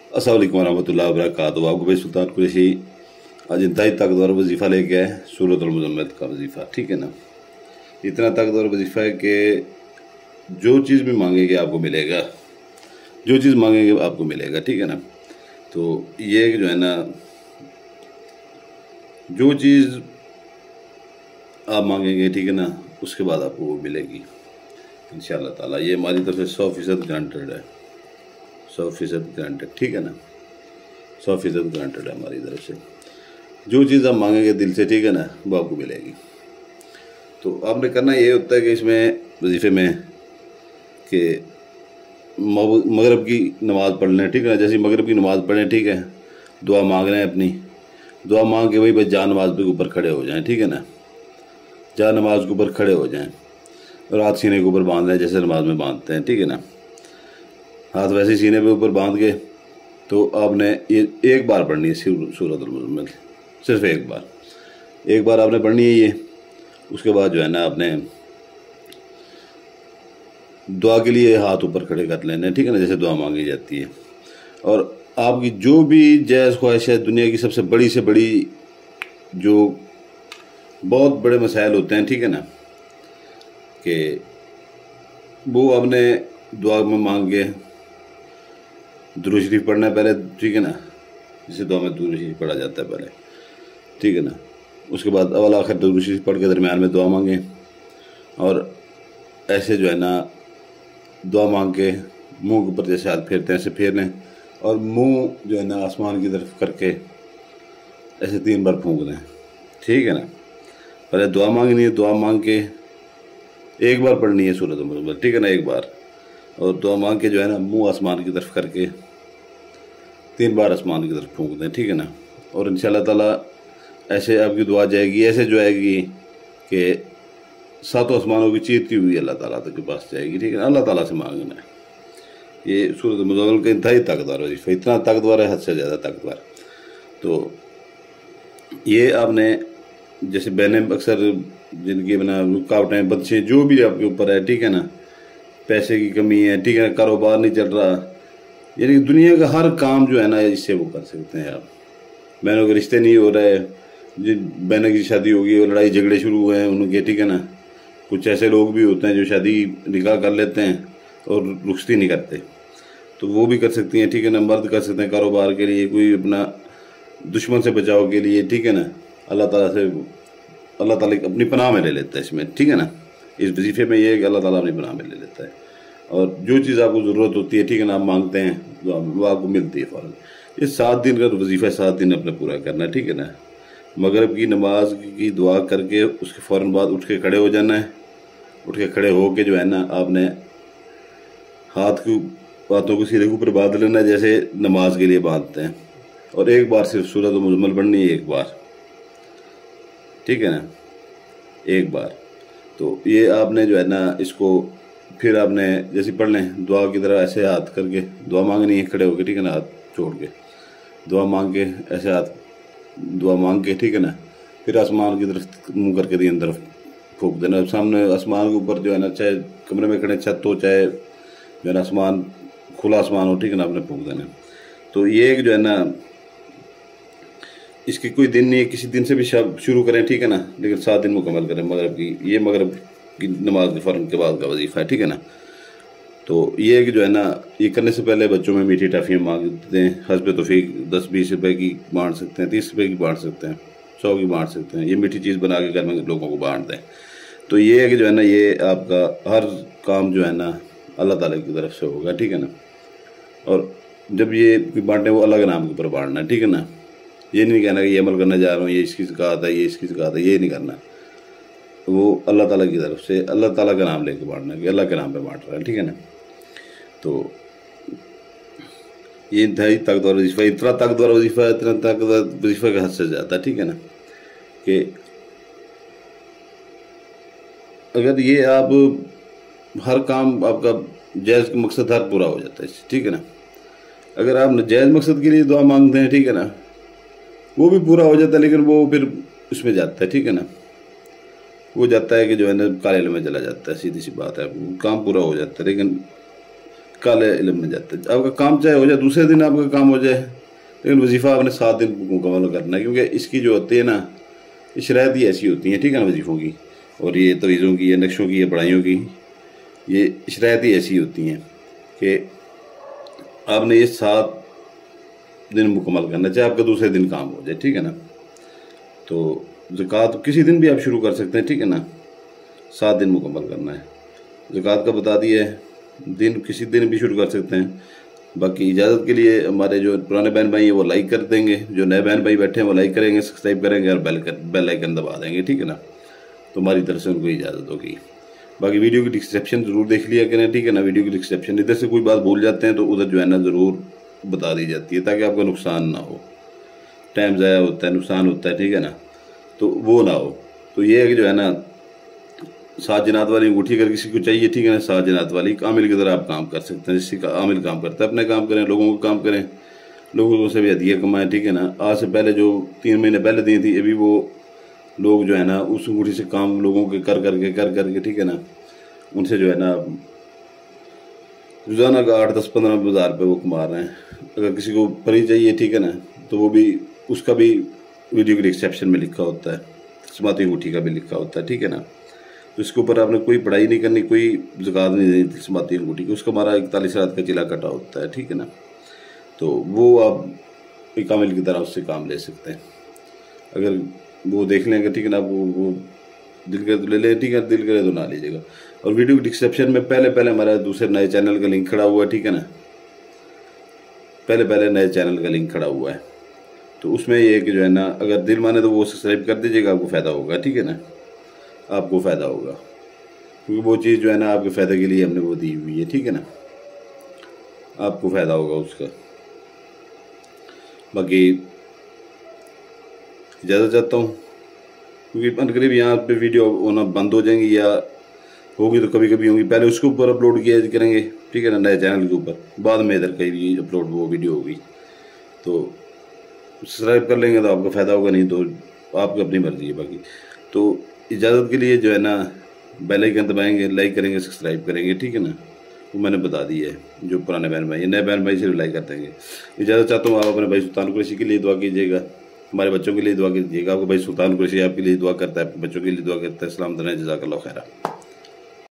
अस्सलाम वालेकुम रहमतुल्लाहि व बरकातहू। आपको भाई सुल्तान कुरैशी आज इंतहाई ताकतवर वजीफ़ा लेके आए, सूरतुल मुज़म्मिल का वजीफ़ा। ठीक है ना, इतना ताकतवर वजीफ़ा है कि जो चीज़ भी मांगेंगे आपको मिलेगा, जो चीज़ मांगेंगे आपको मिलेगा। ठीक है ना, तो ये जो है ना, जो चीज़ आप मांगेंगे, ठीक है ना, उसके बाद आपको वो मिलेगी इंशाअल्लाह ताला। ये हमारी तरफ से 100% गारंटेड है, 100% गारंटेड। ठीक है ना, 100% गारंटेड है हमारी तरफ से। जो चीज़ आप मांगेंगे दिल से, ठीक है ना, वो आपको मिलेगी। तो आपने करना ये होता है कि इसमें वजीफ़े में कि मगरिब की नमाज़ पढ़ लें। ठीक है ना, जैसे मगरिब की नमाज़ पढ़ें, ठीक है, दुआ मांग रहे हैं अपनी, दुआ मांग के वही बस जा नमाज के ऊपर खड़े हो जाएं। ठीक है ना, जा नमाज के ऊपर खड़े हो जाएं और हाथ सीने के ऊपर बांध लें जैसे नमाज में बांधते हैं। ठीक है ना, हाथ वैसे ही सीने पे ऊपर बांध के तो आपने ये एक बार पढ़नी है सूरतुल मुज़म्मिल, सिर्फ एक बार आपने पढ़नी है ये। उसके बाद जो है ना, आपने दुआ के लिए हाथ ऊपर खड़े कर लेने। ठीक है ना, जैसे दुआ मांगी जाती है। और आपकी जो भी जायज़ ख्वाहिश है, दुनिया की सबसे बड़ी से बड़ी, जो बहुत बड़े मसाइल होते हैं, ठीक है ना, कि वो आपने दुआ में मांग के दुरूद शरीफ पढ़ना है पहले। ठीक है ना, जिसे दुआ में दुरूद शरीफ पढ़ा जाता है पहले। ठीक है ना, उसके बाद अवल आखिर दुरूद शरीफ पढ़ के दरमियान में दुआ मांगें। और ऐसे जो है ना, दुआ मांग के मुंह के ऊपर जैसे हाथ फेरते हैं ऐसे फेर लें, और मुंह जो है ना आसमान की तरफ करके ऐसे 3 बार फूंक दें। ठीक है ना, पहले दुआ मांगनी है, दुआ मांग के एक बार पढ़नी है सूरतुल मुज़म्मिल। ठीक है ना, एक बार, और दुआ मांग के जो है ना मुंह आसमान की तरफ करके 3 बार आसमान की तरफ फूंक दें। ठीक है ना, और इंशाअल्लाह ताला ऐसे आपकी दुआ जाएगी, ऐसे जो आएगी कि 7 आसमानों की चीरती हुई अल्लाह ताला तक के पास जाएगी। ठीक है ना, अल्लाह ताला से मांगना है। ये सूरतुल मुज़म्मिल का इंतहाई ताकतवर वजीफ़ा, इतना ताकतवर है, हद से ज़्यादा ताकतवर। तो ये आपने, जैसे बहनें अक्सर जिनकी बना रुकावटें, बच्चे, जो भी आपके ऊपर है, ठीक है ना, पैसे की कमी है, ठीक है ना, कारोबार नहीं चल रहा, यानी दुनिया का हर काम जो है ना इससे वो कर सकते हैं आप। बहनों के रिश्ते नहीं हो रहे, जिन बहनों की शादी होगी, वो लड़ाई झगड़े शुरू हुए हैं उनके, ठीक है ना, कुछ ऐसे लोग भी होते हैं जो शादी निकाह कर लेते हैं और रुखसती नहीं करते, तो वो भी कर सकती हैं। ठीक है ना, मर्द कर सकते हैं कारोबार के लिए, कोई अपना दुश्मन से बचाव के लिए, ठीक है ना, अल्लाह ताला से, अल्लाह ताला अपनी पनाह में ले लेता है इसमें। ठीक है ना, इस वजीफे में ये है कि अल्लाह ताला अपनी पनाह में ले लेता है, और जो चीज़ आपको ज़रूरत होती है, ठीक है ना, आप मांगते हैं तो वो आपको मिलती है फ़ौरन। ये 7 दिन का वजीफ़ा 7 दिन अपने पूरा करना है। ठीक है ना, मगरिब की नमाज की दुआ करके उसके फ़ौरन बाद उठ के खड़े हो जाना है। उठ के खड़े हो के जो है ना, आपने हाथों को सिरे के ऊपर बांध लेना है जैसे नमाज के लिए बांधते हैं, और एक बार सिर्फ सूरतुल मुज़म्मिल पढ़नी है, एक बार। ठीक है ना, एक बार। तो ये आपने जो है ना, इसको फिर आपने जैसे पढ़ लें, दुआ की तरह ऐसे हाथ करके दुआ मांगनी है खड़े होकर। ठीक है ना, हाथ छोड़ के दुआ मांग के ऐसे हाथ दुआ मांग के, ठीक है ना, फिर आसमान की तरफ मुंह करके 3 तरफ फूंक देना। सामने आसमान के ऊपर जो है ना, चाहे कमरे में खड़े छत हो, चाहे जो है ना आसमान खुला आसमान हो, ठीक है ना, आपने फूंक देना। तो ये एक जो है ना, इसकी कोई दिन नहीं है, किसी दिन से भी शुरू करें, ठीक है ना, लेकिन 7 दिन मुकम्मल करें मगरिब की। ये मगरिब की नमाज के फ़ौरन के बाद का वजीफ़ा है। ठीक है ना, तो ये कि जो है ना, ये करने से पहले बच्चों में मीठी टॉफ़ियाँ मांग देते हैं, हस्ब तौफीक 10-20 रुपए की बांट सकते हैं, 30 रुपए की बांट सकते हैं, 100 की बांट सकते हैं। ये मीठी चीज़ बना के घर में लोगों को बांट दें। तो ये है कि जो है ना, ये आपका हर काम जो है ना अल्लाह ताला की तरफ से होगा। ठीक है ना, और जब ये बांटने, वो अल्लाह के नाम के ऊपर बांटना है। ठीक है ना, ये नहीं कहना कि ये अमल करने जा रहा हूँ, ये इसकी ज़कात है, ये इसकी ज़कात है, ये नहीं करना। वो अल्लाह ताला की तरफ से अल्लाह ताला का नाम लेके बांटना कि अल्लाह के नाम पे बांट रहा है। ठीक है ना, तो ये इंतहाई ताकतवर वजीफ़ा, इतना ताकतवर वजीफ़ा, इतना ताकतवर वजीफ़ा का हद से ज़्यादा। ठीक है ना, कि अगर ये आप हर काम आपका जायज़ मकसद हर पूरा हो जाता है। ठीक है ना, अगर आप जायज़ मकसद के लिए दुआ मांगते हैं, ठीक है ना, वो भी पूरा हो जाता है, लेकिन वो फिर उसमें जाता है। ठीक है ना, वो जाता है कि जो है ना काले में चला जाता है, सीधी सी बात है, काम पूरा हो जाता है। लेकिन काले इल्म में जाता है। आपका काम चाहे हो जाए दूसरे दिन आपका काम हो जाए, लेकिन वजीफ़ा आपने 7 दिन मुकम्मल करना है, क्योंकि इसकी जो होती है ना शराइत ही ऐसी होती हैं, ठीक है ना, वजीफ़ों की और ये तवीज़ों की, ये नक्शों की, ये पढ़ाइयों की, ये शराइत ही ऐसी होती हैं कि आपने ये 7 दिन मुकम्मल करना, चाहे आपका दूसरे दिन काम हो जाए, ठीक है ना। तो ज़कात किसी दिन भी आप शुरू कर सकते हैं, ठीक है ना, 7 दिन मुकम्मल करना है। ज़कात का बता दिया है, दिन किसी दिन भी शुरू कर सकते हैं। बाकी इजाज़त के लिए हमारे जो पुराने बहन भाई हैं वो लाइक कर देंगे, जो नए बहन भाई बैठे हैं वो लाइक करेंगे, सब्सक्राइब करेंगे और बेल आइकन दबा देंगे, ठीक है ना। तो हमारी तरफ से उनको इजाज़त होगी। बाकी वीडियो की डिस्क्रिप्शन ज़रूर देख लिया करें, ठीक है ना। वीडियो की डिस्क्रिप्शन इधर से कोई बात भूल जाते हैं तो उधर जो है ना ज़रूर बता दी जाती है, ताकि आपका नुकसान ना हो, टाइम ज़ाया होता है, नुकसान होता है, ठीक है ना, तो वो ना हो। तो ये है कि जो है ना 7 जनात वाली अंगूठी अगर किसी को चाहिए, ठीक है ना, 7 जनात वाली आमिल की तरह आप काम कर सकते हैं। जिससे आमिल काम करता है अपने काम करें, लोगों को काम करें, लोगों से भी हदिया कमाएं, ठीक है ना। आज से पहले जो 3 महीने पहले दी थी, अभी वो लोग जो है ना उस अंगूठी से काम लोगों के कर करके, ठीक है ना, उनसे जो है ना रोज़ाना का 8, 10, 15 हज़ार रुपये वो कमा रहे हैं। अगर किसी को परी चाहिए, ठीक है ना, तो वो भी उसका भी वीडियो के डिस्क्रिप्शन में लिखा होता है, तस्माती अंगूठी का भी लिखा होता है, ठीक है ना। तो इसके ऊपर आपने कोई पढ़ाई नहीं करनी, कोई ज़कात नहीं देनी तस्माती अंगूठी की, उसका हमारा 41 रात का चिला कटा होता है, ठीक है ना। तो वो आप एक आमिल की तरह उससे काम ले सकते हैं। अगर वो देख लेंगे, ठीक है ना, वो दिल करे तो ले लें, ठीक है, दिल करे तो ना लीजिएगा। और वीडियो के डिस्क्रिप्शन में पहले हमारा दूसरे नए चैनल का लिंक खड़ा हुआ है, ठीक है ना, पहले नए चैनल का लिंक खड़ा हुआ है। तो उसमें ये कि जो है ना अगर दिल माने तो वो सब्सक्राइब कर दीजिएगा, आपको फ़ायदा होगा, ठीक है ना, आपको फ़ायदा होगा, क्योंकि वो चीज़ जो है ना आपके फ़ायदे के लिए हमने वो दी हुई है, ठीक है ना, आपको फ़ायदा होगा उसका। बाकी इजाज़त चाहता हूँ, क्योंकि अनकरीब यहाँ पे वीडियो होना बंद हो जाएंगी, या होगी तो कभी कभी होंगी, पहले उसके ऊपर अपलोड किया करेंगे, ठीक है ना, नए चैनल के ऊपर, बाद में इधर कहीं अपलोड वो वीडियो होगी। तो सब्सक्राइब कर लेंगे तो आपका फ़ायदा होगा, नहीं तो आपकी अपनी मर्जी है। बाकी तो इजाज़त के लिए जो है ना बेल आइकन दबाएंगे, लाइक करेंगे, सब्सक्राइब करेंगे, ठीक है ना, वो मैंने बता दिया है। जो पुराने बहन भाई, नए बहन भाई से लाइक कर देंगे। इजाज़त चाहता हूँ, आप अपने भाई सुल्तान कुरैशी के लिए दुआ कीजिएगा, हमारे बच्चों के लिए दुआ कीजिएगा। आपका भाई सुल्तान कुरैशी आपके लिए दुआ करता है, आपके बच्चों के लिए दुआ करता है। सलाम, जज़ाकल्लाह खैरा।